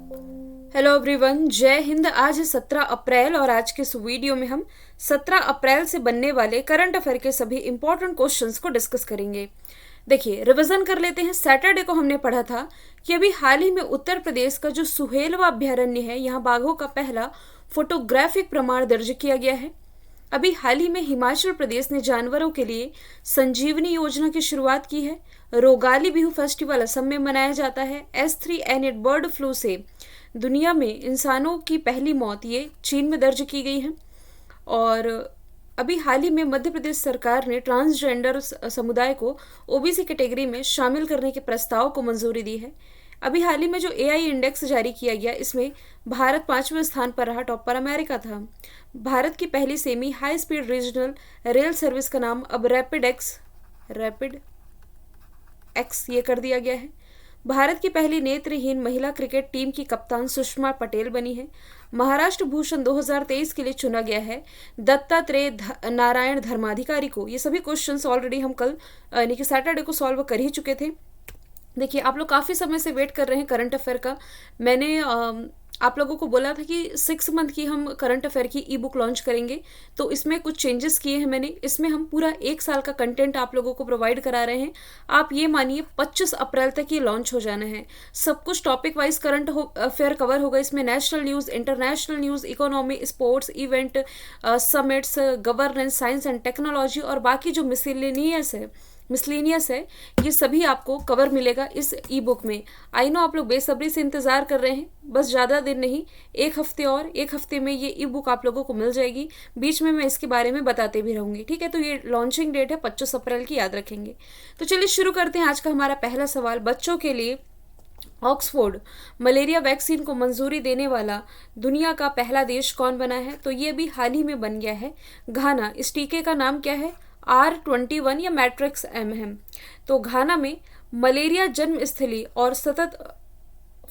Hello everyone, जय हिंद। आज है 17 अप्रैल और आज के इस वीडियो में हम 17 अप्रैल से बनने वाले करंट अफेयर के सभी इंपॉर्टेंट क्वेश्चंस को डिस्कस करेंगे। देखिए, रिवीजन कर लेते हैं। सैटरडे को हमने पढ़ा था कि अभी हाल ही में उत्तर प्रदेश का जो सुहेलवा अभ्यारण्य है, यहाँ बाघों का पहला फोटोग्राफिक प्रमाण दर्ज किया गया है। अभी हाल ही में हिमाचल प्रदेश ने जानवरों के लिए संजीवनी योजना की शुरुआत की है। रोगाली बिहू फेस्टिवल असम में मनाया जाता है। H3N8 बर्ड फ्लू से दुनिया में इंसानों की पहली मौत ये चीन में दर्ज की गई है। और अभी हाल ही में मध्य प्रदेश सरकार ने ट्रांसजेंडर समुदाय को ओबीसी कैटेगरी में शामिल करने के प्रस्ताव को मंजूरी दी है। अभी हाल ही में जो एआई इंडेक्स जारी किया गया, इसमें भारत 5वें स्थान पर रहा। टॉप पर अमेरिका था। भारत की पहली semi high speed regional rail service का नाम अब रैपिड एक्स ये कर दिया गया है। भारत की पहली नेत्रहीन महिला क्रिकेट टीम की कप्तान सुषमा पटेल बनी है। महाराष्ट्र भूषण 2023 के लिए चुना गया है दत्तात्रेय नारायण धर्माधिकारी को। ये सभी क्वेश्चंस ऑलरेडी हम कल यानी कि सैटरडे को सॉल्व कर ही चुके थे। देखिए, आप लोग काफ़ी समय से वेट कर रहे हैं करंट अफेयर का। मैंने आप लोगों को बोला था कि 6 मंथ की हम करंट अफेयर की ई बुक लॉन्च करेंगे, तो इसमें कुछ चेंजेस किए हैं मैंने। इसमें हम पूरा 1 साल का कंटेंट आप लोगों को प्रोवाइड करा रहे हैं। आप ये मानिए 25 अप्रैल तक ये लॉन्च हो जाना है। सब कुछ topic wise current affair cover होगा। इसमें national news, international news, economy, sports, event, summits, governance, science and technology और बाकी जो मिसलेनियस है, ये सभी आपको कवर मिलेगा इस ई बुक में। आई नो आप लोग बेसब्री से इंतज़ार कर रहे हैं। बस ज़्यादा दिन नहीं, एक हफ्ते में ये ई बुक आप लोगों को मिल जाएगी। बीच में मैं इसके बारे में बताते भी रहूँगी, ठीक है। तो ये लॉन्चिंग डेट है 25 अप्रैल की, याद रखेंगे। तो चलिए शुरू करते हैं। आज का हमारा पहला सवाल, बच्चों के लिए ऑक्सफोर्ड मलेरिया वैक्सीन को मंजूरी देने वाला दुनिया का पहला देश कौन बना है? तो ये भी हाल ही में बन गया है, घाना। इस टीके का नाम क्या है? R21 या मैट्रिक्स एम है। तो घाना में मलेरिया जन्म स्थली और सतत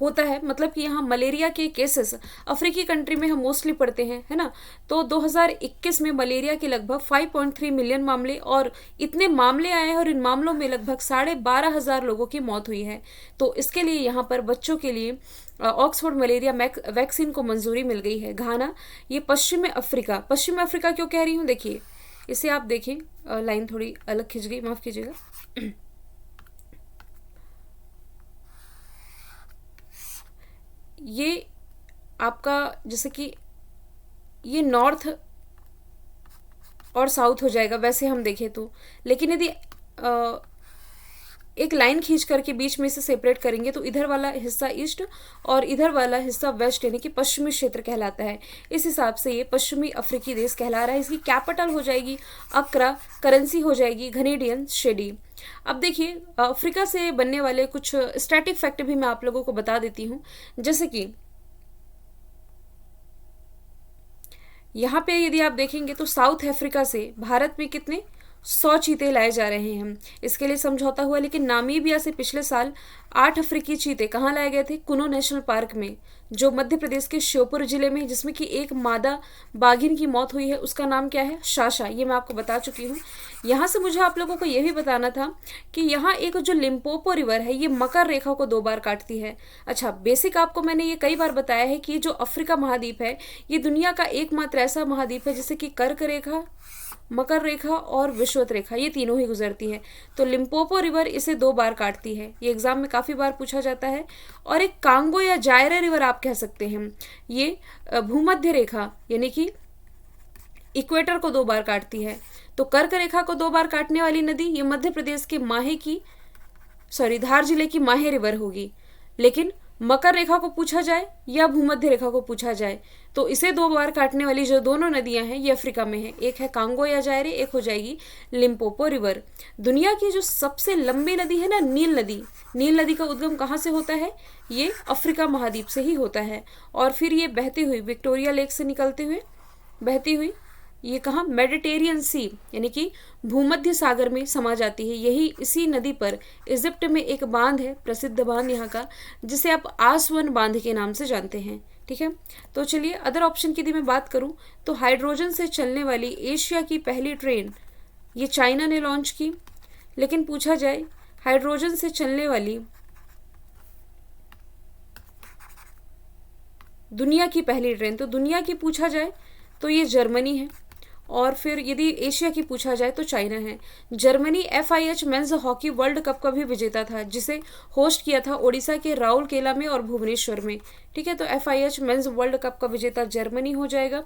होता है, मतलब कि यहाँ मलेरिया के केसेस अफ्रीकी कंट्री में हम मोस्टली पढ़ते हैं, है ना। तो 2021 में मलेरिया के लगभग 5.3 मिलियन मामले और इतने मामले आए हैं और इन मामलों में लगभग 12,500 लोगों की मौत हुई है। तो इसके लिए यहाँ पर बच्चों के लिए ऑक्सफोर्ड मलेरिया वैक्सीन को मंजूरी मिल गई है। घाना, ये पश्चिमी अफ्रीका क्यों कह रही हूँ? देखिए, इसे आप देखें, लाइन थोड़ी अलग खिंच गई, माफ कीजिएगा। ये आपका जैसे कि ये नॉर्थ और साउथ हो जाएगा वैसे हम देखें तो, लेकिन यदि एक लाइन खींच करके बीच में से सेपरेट करेंगे तो इधर वाला हिस्सा ईस्ट और इधर वाला हिस्सा वेस्ट यानी कि पश्चिमी क्षेत्र कहलाता है। इस हिसाब से ये पश्चिमी अफ्रीकी देश कहला रहा है। इसकी कैपिटल हो जाएगी अक्रा, करेंसी हो जाएगी घनेडियन शेडी। अब देखिए, अफ्रीका से बनने वाले कुछ स्टैटिक फैक्ट भी मैं आप लोगों को बता देती हूँ। जैसे कि यहाँ पे यदि आप देखेंगे तो साउथ अफ्रीका से भारत में कितने 100 चीते लाए जा रहे हैं। इसके लिए समझौता हुआ, लेकिन नामीबिया से पिछले साल 8 अफ्रीकी चीते कहाँ लाए गए थे? कुनो नेशनल पार्क में, जो मध्य प्रदेश के श्योपुर जिले में है, जिसमें कि एक मादा बाघिन की मौत हुई है। उसका नाम क्या है? शाशा। ये मैं आपको बता चुकी हूँ। यहाँ से मुझे आप लोगों को ये भी बताना था कि यहाँ एक जो लिम्पोपो रिवर है, ये मकर रेखा को 2 बार काटती है। अच्छा, बेसिक आपको मैंने ये कई बार बताया है कि जो अफ्रीका महाद्वीप है, ये दुनिया का एकमात्र ऐसा महाद्वीप है जिसे कि कर्क रेखा, मकर रेखा और विषुवत रेखा, ये तीनों ही गुजरती है। तो लिम्पोपो रिवर इसे 2 बार काटती है। ये एग्जाम में काफ़ी बार पूछा जाता है। और एक कांगो या जायरे रिवर आप कह सकते हैं, ये भूमध्य रेखा यानी कि इक्वेटर को 2 बार काटती है। तो कर्क रेखा को 2 बार काटने वाली नदी ये मध्य प्रदेश के धार जिले की माहे रिवर होगी। लेकिन मकर रेखा को पूछा जाए या भूमध्य रेखा को पूछा जाए तो इसे 2 बार काटने वाली जो दोनों नदियां हैं ये अफ्रीका में है। एक है कांगो या जायरे, एक हो जाएगी लिम्पोपो रिवर। दुनिया की जो सबसे लंबी नदी है ना, नील नदी का उद्गम कहाँ से होता है? ये अफ्रीका महाद्वीप से ही होता है। और फिर ये बहती हुई विक्टोरिया लेक से निकलते हुए बहती हुई ये कहाँ? मेडिटेरियन सी यानी कि भूमध्य सागर में समा जाती है। यही इसी नदी पर इजिप्ट में एक बांध है, प्रसिद्ध बांध यहाँ का, जिसे आप आसवन बांध के नाम से जानते हैं, ठीक है। तो चलिए अदर ऑप्शन की यदि मैं बात करूँ तो हाइड्रोजन से चलने वाली एशिया की पहली ट्रेन ये चाइना ने लॉन्च की। लेकिन पूछा जाए हाइड्रोजन से चलने वाली दुनिया की पहली ट्रेन, तो दुनिया की पूछा जाए तो ये जर्मनी है, और फिर यदि एशिया की पूछा जाए तो चाइना है। Germany FIH men's hockey world cup का भी विजेता था, जिसे होस्ट किया था ओडिशा के राउरकेला में और भुवनेश्वर में। ठीक है, तो FIH मेंस वर्ल्ड कप का विजेता जर्मनी हो जाएगा।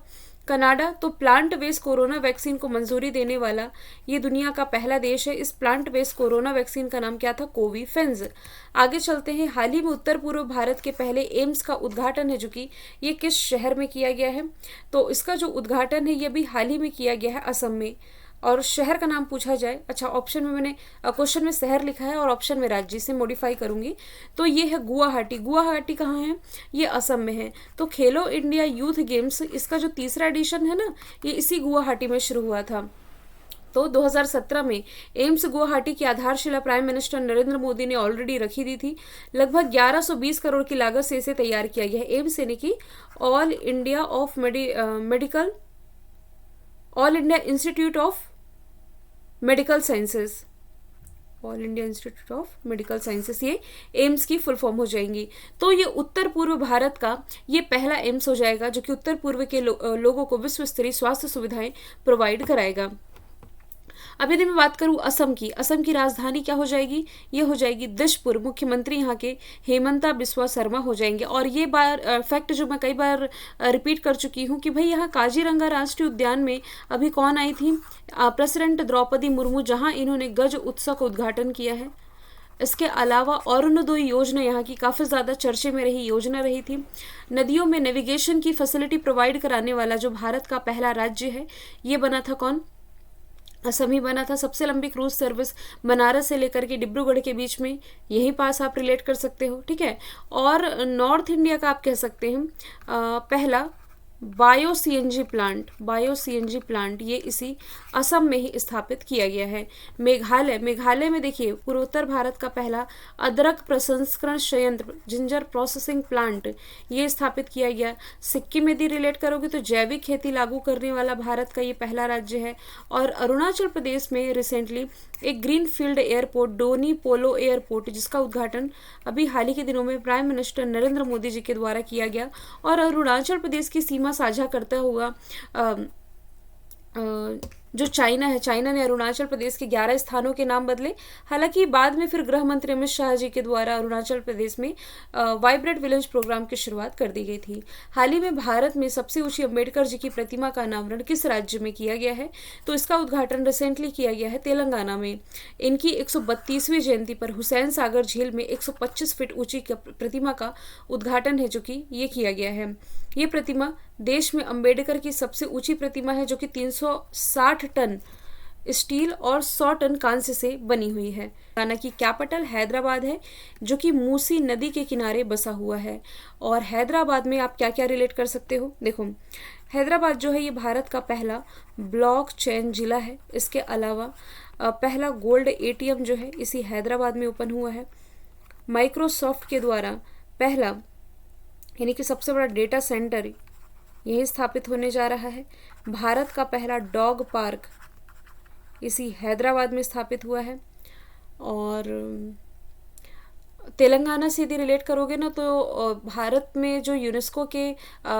कनाडा, तो प्लांट बेस्ड कोरोना वैक्सीन को मंजूरी देने वाला ये दुनिया का पहला देश है। इस प्लांट बेस्ड कोरोना वैक्सीन का नाम क्या था? कोविफेंज। आगे चलते हैं। हाल ही में उत्तर पूर्व भारत के पहले एम्स का उद्घाटन है, जो कि ये किस शहर में किया गया है? तो इसका जो उद्घाटन है ये भी हाल ही में किया गया है असम में। और शहर का नाम पूछा जाए, अच्छा ऑप्शन में मैंने क्वेश्चन में शहर लिखा है और ऑप्शन में राज्य, से मॉडिफाई करूंगी, तो ये है गुवाहाटी। गुवाहाटी कहाँ है? ये असम में है। तो खेलो इंडिया यूथ गेम्स, इसका जो तीसरा एडिशन है ना, ये इसी गुवाहाटी में शुरू हुआ था। तो 2017 में एम्स गुवाहाटी की आधारशिला प्राइम मिनिस्टर नरेंद्र मोदी ने ऑलरेडी रखी दी थी। लगभग 1120 करोड़ की लागत से इसे तैयार किया गया है। एम्स यानी कि all India of medical all India institute of medical sciences, all India institute of medical sciences, ये एम्स की फुल फॉर्म हो जाएंगी। तो ये उत्तर पूर्व भारत का ये पहला एम्स हो जाएगा, जो कि उत्तर पूर्व के लोगों को विश्व स्तरीय स्वास्थ्य सुविधाएं प्रोवाइड कराएगा। अब यदि मैं बात करूं असम की राजधानी क्या हो जाएगी? ये हो जाएगी दिशपुर। मुख्यमंत्री यहाँ के हेमंता बिस्वा शर्मा हो जाएंगे। और ये फैक्ट जो मैं कई बार रिपीट कर चुकी हूँ कि भाई यहाँ काजीरंगा राष्ट्रीय उद्यान में अभी कौन आई थी? प्रेसिडेंट द्रौपदी मुर्मू, जहाँ इन्होंने गज उत्सव का उद्घाटन किया है। इसके अलावा अरुणोदय योजना यहाँ की काफ़ी ज़्यादा चर्चे में रही योजना रही थी। नदियों में नेविगेशन की फैसिलिटी प्रोवाइड कराने वाला जो भारत का पहला राज्य है, ये बना था कौन? असम ही बना था। सबसे लंबी क्रूज सर्विस बनारस से लेकर के डिब्रूगढ़ के बीच में, यहीं पास आप रिलेट कर सकते हो। ठीक है, और नॉर्थ इंडिया का आप कह सकते हैं पहला बायो सीएनजी प्लांट ये इसी असम में ही स्थापित किया गया है। मेघालय में देखिए पूर्वोत्तर भारत का पहला अदरक प्रसंस्करण संयंत्र जिंजर प्रोसेसिंग प्लांट ये स्थापित किया गया। सिक्किम यदि रिलेट करोगे तो जैविक खेती लागू करने वाला भारत का ये पहला राज्य है। और अरुणाचल प्रदेश में रिसेंटली एक ग्रीन फील्ड एयरपोर्ट, डोनी पोलो एयरपोर्ट, जिसका उद्घाटन अभी हाल ही के दिनों में प्राइम मिनिस्टर नरेंद्र मोदी जी के द्वारा किया गया। और अरुणाचल प्रदेश की सीमा साझा करता हुआ जो चाइना ने अरुणाचल प्रदेश के 11 स्थानों के नाम बदले। हालांकि बाद में फिर गृह मंत्री अमित शाह जी के द्वारा अरुणाचल प्रदेश में वाइब्रेंट विलेज प्रोग्राम की शुरुआत कर दी गई थी। हाल ही में भारत में सबसे ऊंची अंबेडकर जी की प्रतिमा का अनावरण किस राज्य में किया गया है? तो इसका उद्घाटन रिसेंटली किया गया है तेलंगाना में। इनकी 132वीं जयंती पर हुसैन सागर झील में 125 फीट ऊंची प्रतिमा का उद्घाटन है, जो कि ये किया गया है। ये प्रतिमा देश में अंबेडकर की सबसे ऊंची प्रतिमा है, जो कि 360 टन स्टील और 100 टन कांस्य से बनी हुई है। तेलंगाना की कैपिटल हैदराबाद है, जो कि मूसी नदी के किनारे बसा हुआ है। और हैदराबाद में आप क्या क्या रिलेट कर सकते हो? देखो, हैदराबाद जो है ये भारत का पहला ब्लॉक चेन जिला है। इसके अलावा पहला गोल्ड ATM जो है इसी हैदराबाद में ओपन हुआ है। माइक्रोसॉफ्ट के द्वारा पहला यानी कि सबसे बड़ा डेटा सेंटर यही स्थापित होने जा रहा है। भारत का पहला डॉग पार्क इसी हैदराबाद में स्थापित हुआ है। और तेलंगाना से यदि रिलेट करोगे ना तो भारत में जो यूनेस्को के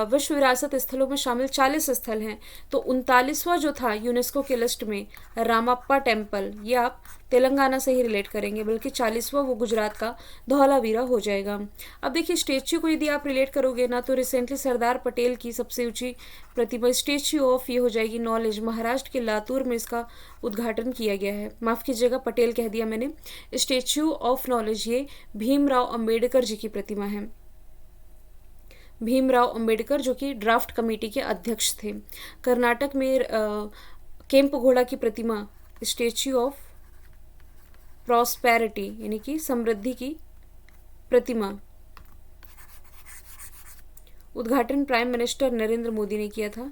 विश्व विरासत स्थलों में शामिल 40 स्थल हैं, तो 39वां जो था यूनेस्को के लिस्ट में रामप्पा टेम्पल, ये आप तेलंगाना से ही रिलेट करेंगे, बल्कि 40वां वो गुजरात का धौलावीरा हो जाएगा। अब देखिए स्टेच्यू को यदि आप रिलेट करोगे ना तो रिसेंटली सरदार पटेल की सबसे ऊंची प्रतिमा स्टेच्यू ऑफ ये हो जाएगी नॉलेज, महाराष्ट्र के लातूर में इसका उद्घाटन किया गया है। माफ कीजिएगा पटेल कह दिया मैंने। स्टेच्यू ऑफ नॉलेज ये भीमराव अंबेडकर जी की प्रतिमा है। भीमराव अंबेडकर जो कि ड्राफ्ट कमेटी के अध्यक्ष थे। कर्नाटक में केम्प घोड़ा की प्रतिमा स्टेच्यू ऑफ प्रॉस्पेरिटी यानी कि समृद्धि की प्रतिमा उद्घाटन प्राइम मिनिस्टर नरेंद्र मोदी ने किया था।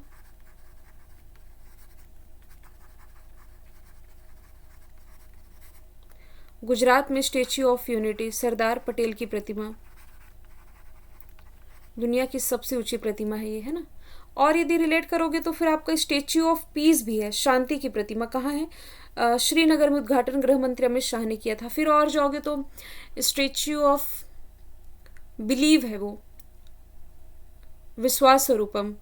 गुजरात में statue of unity Sardar Patel की प्रतिमा दुनिया की सबसे ऊंची प्रतिमा है ये, है ना। और यदि रिलेट करोगे तो फिर आपका स्टेच्यू ऑफ पीस भी है, शांति की प्रतिमा कहाँ है? श्रीनगर में उद्घाटन गृह मंत्री अमित शाह ने किया था। फिर और जाओगे तो स्टेच्यू ऑफ बिलीव है वो विश्वास स्वरूपम,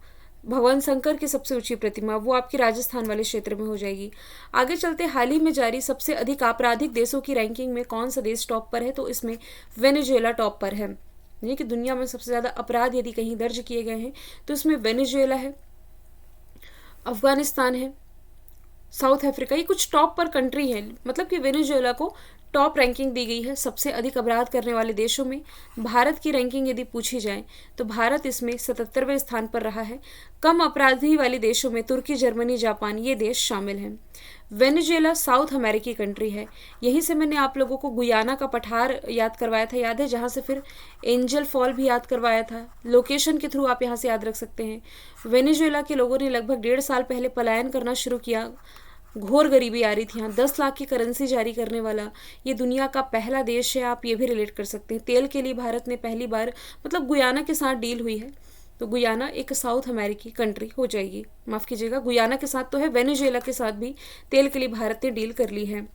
भगवान शंकर की सबसे ऊंची प्रतिमा, वो आपकी राजस्थान वाले क्षेत्र में हो जाएगी। आगे चलते, हाल ही में जारी सबसे अधिक आपराधिक देशों की रैंकिंग में कौन सा देश टॉप पर है? तो इसमें वेनेजुएला टॉप पर है। यानी कि दुनिया में सबसे ज़्यादा अपराध यदि कहीं दर्ज किए गए हैं तो इसमें वेनेजुएला है, अफगानिस्तान है, साउथ अफ्रीका, ये कुछ टॉप पर कंट्री है। मतलब कि वेनेजुएला को टॉप रैंकिंग दी गई है सबसे अधिक अपराध करने वाले देशों में। भारत की रैंकिंग यदि पूछी जाए तो भारत इसमें 77वें स्थान पर रहा है। कम अपराधी वाले देशों में तुर्की, जर्मनी, जापान ये देश शामिल हैं। वेनेजुएला साउथ अमेरिकी कंट्री है। यहीं से मैंने आप लोगों को गुयाना का पठार याद करवाया था, याद है, जहाँ से फिर एंजल फॉल भी याद करवाया था। लोकेशन के थ्रू आप यहाँ से याद रख सकते हैं। वेनेजुएला के लोगों ने लगभग 1.5 साल पहले पलायन करना शुरू किया। घोर गरीबी आ रही थी यहाँ। 10 लाख की करेंसी जारी करने वाला ये दुनिया का पहला देश है। आप ये भी रिलेट कर सकते हैं। तेल के लिए भारत ने पहली बार, मतलब गुयाना के साथ डील हुई है, तो गुयाना एक साउथ अमेरिकी कंट्री हो जाएगी। माफ़ कीजिएगा, गुयाना के साथ तो है, वेनेजुएला के साथ भी तेल के लिए भारत ने डील कर ली है।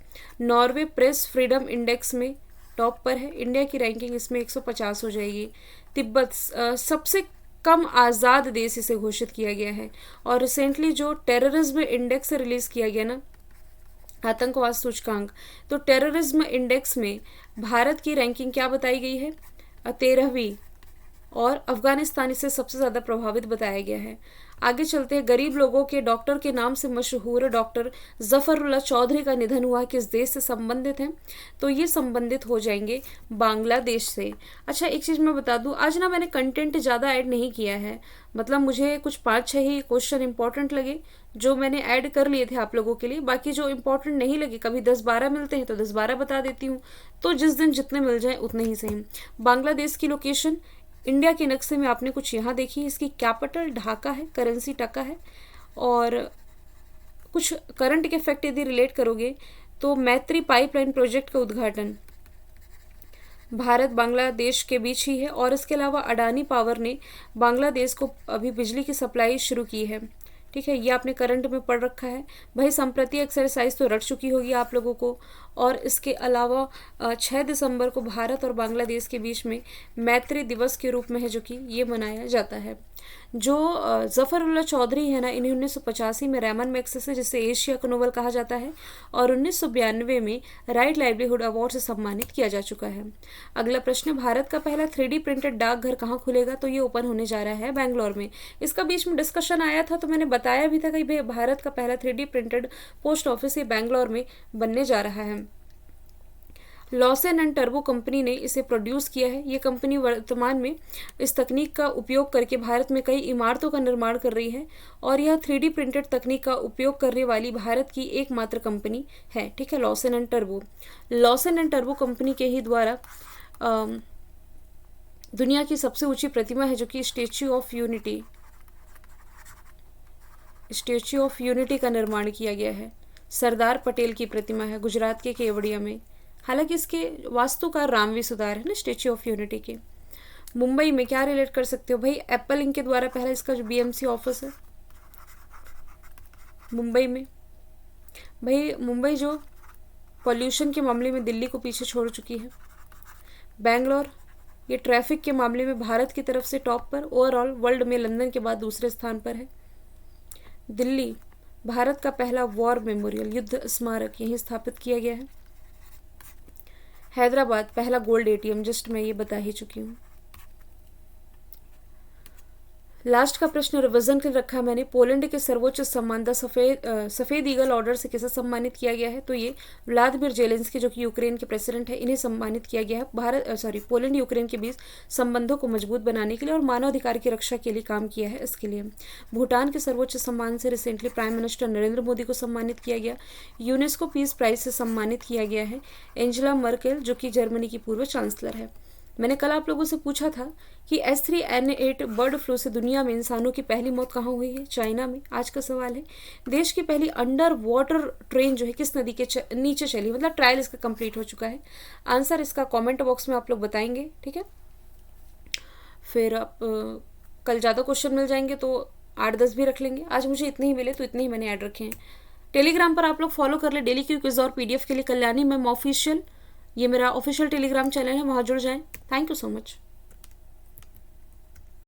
नॉर्वे प्रेस फ्रीडम इंडेक्स में टॉप पर है। इंडिया की रैंकिंग इसमें 150 हो जाएगी। तिब्बत सबसे कम आज़ाद देश इसे घोषित किया गया है। और रिसेंटली जो टेररिज्म इंडेक्स रिलीज़ किया गया ना, आतंकवाद सूचकांक, तो टेररिज्म इंडेक्स में भारत की रैंकिंग क्या बताई गई है? 13वीं, और अफगानिस्तान इसे सबसे ज़्यादा प्रभावित बताया गया है। आगे चलते हैं, गरीब लोगों के डॉक्टर के नाम से मशहूर डॉक्टर जफरुल्लाह चौधरी का निधन हुआ, किस देश से संबंधित हैं? तो ये संबंधित हो जाएंगे बांग्लादेश से। अच्छा, एक चीज़ मैं बता दूं, आज ना मैंने कंटेंट ज़्यादा ऐड नहीं किया है। मतलब मुझे कुछ 5-6 ही क्वेश्चन इंपॉर्टेंट लगे जो मैंने ऐड कर लिए थे आप लोगों के लिए। बाकी जो इंपॉर्टेंट नहीं लगे, कभी 10-12 मिलते हैं तो 10-12 बता देती हूँ। तो जिस दिन जितने मिल जाए उतने ही सही। बांग्लादेश की लोकेशन इंडिया के नक्शे में आपने कुछ यहाँ देखी। इसकी कैपिटल ढाका है, करेंसी टका है। और कुछ करंट के फैक्ट यदि रिलेट करोगे तो मैत्री पाइपलाइन प्रोजेक्ट का उद्घाटन भारत बांग्लादेश के बीच ही है। और इसके अलावा अडानी पावर ने बांग्लादेश को अभी बिजली की सप्लाई शुरू की है। ठीक है, ये आपने करंट में पढ़ रखा है। भाई संप्रति एक्सरसाइज तो रट चुकी होगी आप लोगों को। और इसके अलावा 6 दिसंबर को भारत और बांग्लादेश के बीच में मैत्री दिवस के रूप में है जो कि ये मनाया जाता है। जो जफरुल्लाह चौधरी है ना, इन्हें 1985 में रैमन मैग्सेसे, जिसे एशिया का नोबेल कहा जाता है, और 1992 में राइट लाइवलीहुड अवार्ड से सम्मानित किया जा चुका है। अगला प्रश्न, भारत का पहला 3D प्रिंटेड डाकघर कहाँ खुलेगा? तो ये ओपन होने जा रहा है बैंगलोर में। इसका बीच में डिस्कशन आया था तो मैंने बताया भी था कि भाई भारत का पहला 3D प्रिंटेड पोस्ट ऑफिस ये बैंगलोर में बनने जा रहा है। लॉसन एंड टर्बो कंपनी ने इसे प्रोड्यूस किया है। ये कंपनी वर्तमान में इस तकनीक का उपयोग करके भारत में कई इमारतों का निर्माण कर रही है। और यह 3D प्रिंटेड तकनीक का उपयोग करने वाली भारत की एकमात्र कंपनी है। ठीक है, Lawson and turbo. Lawson and turbo company के ही द्वारा दुनिया की सबसे ऊंची प्रतिमा है जो कि स्टैच्यू ऑफ यूनिटी का निर्माण किया गया है। सरदार पटेल की प्रतिमा है गुजरात के केवड़िया में। हालांकि इसके वास्तुकार रामवी सुतार है ना, स्टैच्यू ऑफ यूनिटी के। मुंबई में क्या रिलेट कर सकते हो भाई? एप्पल इंक के द्वारा पहला इसका जो BMC ऑफिस है मुंबई में। भाई मुंबई जो पॉल्यूशन के मामले में दिल्ली को पीछे छोड़ चुकी है। बेंगलोर ये ट्रैफिक के मामले में भारत की तरफ से टॉप पर, ओवरऑल वर्ल्ड में लंदन के बाद दूसरे स्थान पर है। दिल्ली भारत का पहला वॉर मेमोरियल, युद्ध स्मारक, यहीं स्थापित किया गया है। हैदराबाद पहला गोल्ड ATM, जस्ट मैं ये बता ही चुकी हूँ। लास्ट का प्रश्न रिवीजन कर रखा है मैंने। पोलैंड के सर्वोच्च सम्मान द सफेद ईगल ऑर्डर से किसे सम्मानित किया गया है? तो ये व्लादिमीर जेलेंस्की जो कि यूक्रेन के प्रेसिडेंट है, इन्हें सम्मानित किया गया है। पोलैंड यूक्रेन के बीच संबंधों को मजबूत बनाने के लिए और मानवाधिकार की रक्षा के लिए काम किया है। इसके लिए भूटान के सर्वोच्च सम्मान से recently prime minister Narendra Modi को सम्मानित किया गया। यूनेस्को पीस प्राइज से सम्मानित किया गया है एंजेला मर्केल जो कि जर्मनी की पूर्व चांसलर है। मैंने कल आप लोगों से पूछा था कि H3N8 बर्ड फ्लू से दुनिया में इंसानों की पहली मौत कहाँ हुई है? चाइना में। आज का सवाल है, देश की पहली अंडर वाटर ट्रेन जो है किस नदी के नीचे चली? मतलब ट्रायल इसका कंप्लीट हो चुका है। आंसर इसका कमेंट बॉक्स में आप लोग बताएंगे। ठीक है, फिर आप कल ज़्यादा क्वेश्चन मिल जाएंगे तो 8-10 भी रख लेंगे। आज मुझे इतने ही मिले तो इतने ही मैंने ऐड रखे हैं। टेलीग्राम पर आप लोग फॉलो कर ले डेली क्विज और PDF के लिए कल्याणी मैम ऑफिशियल, ये मेरा ऑफिशियल टेलीग्राम चैनल है, वहाँ जुड़ जाएं। Thank you so much.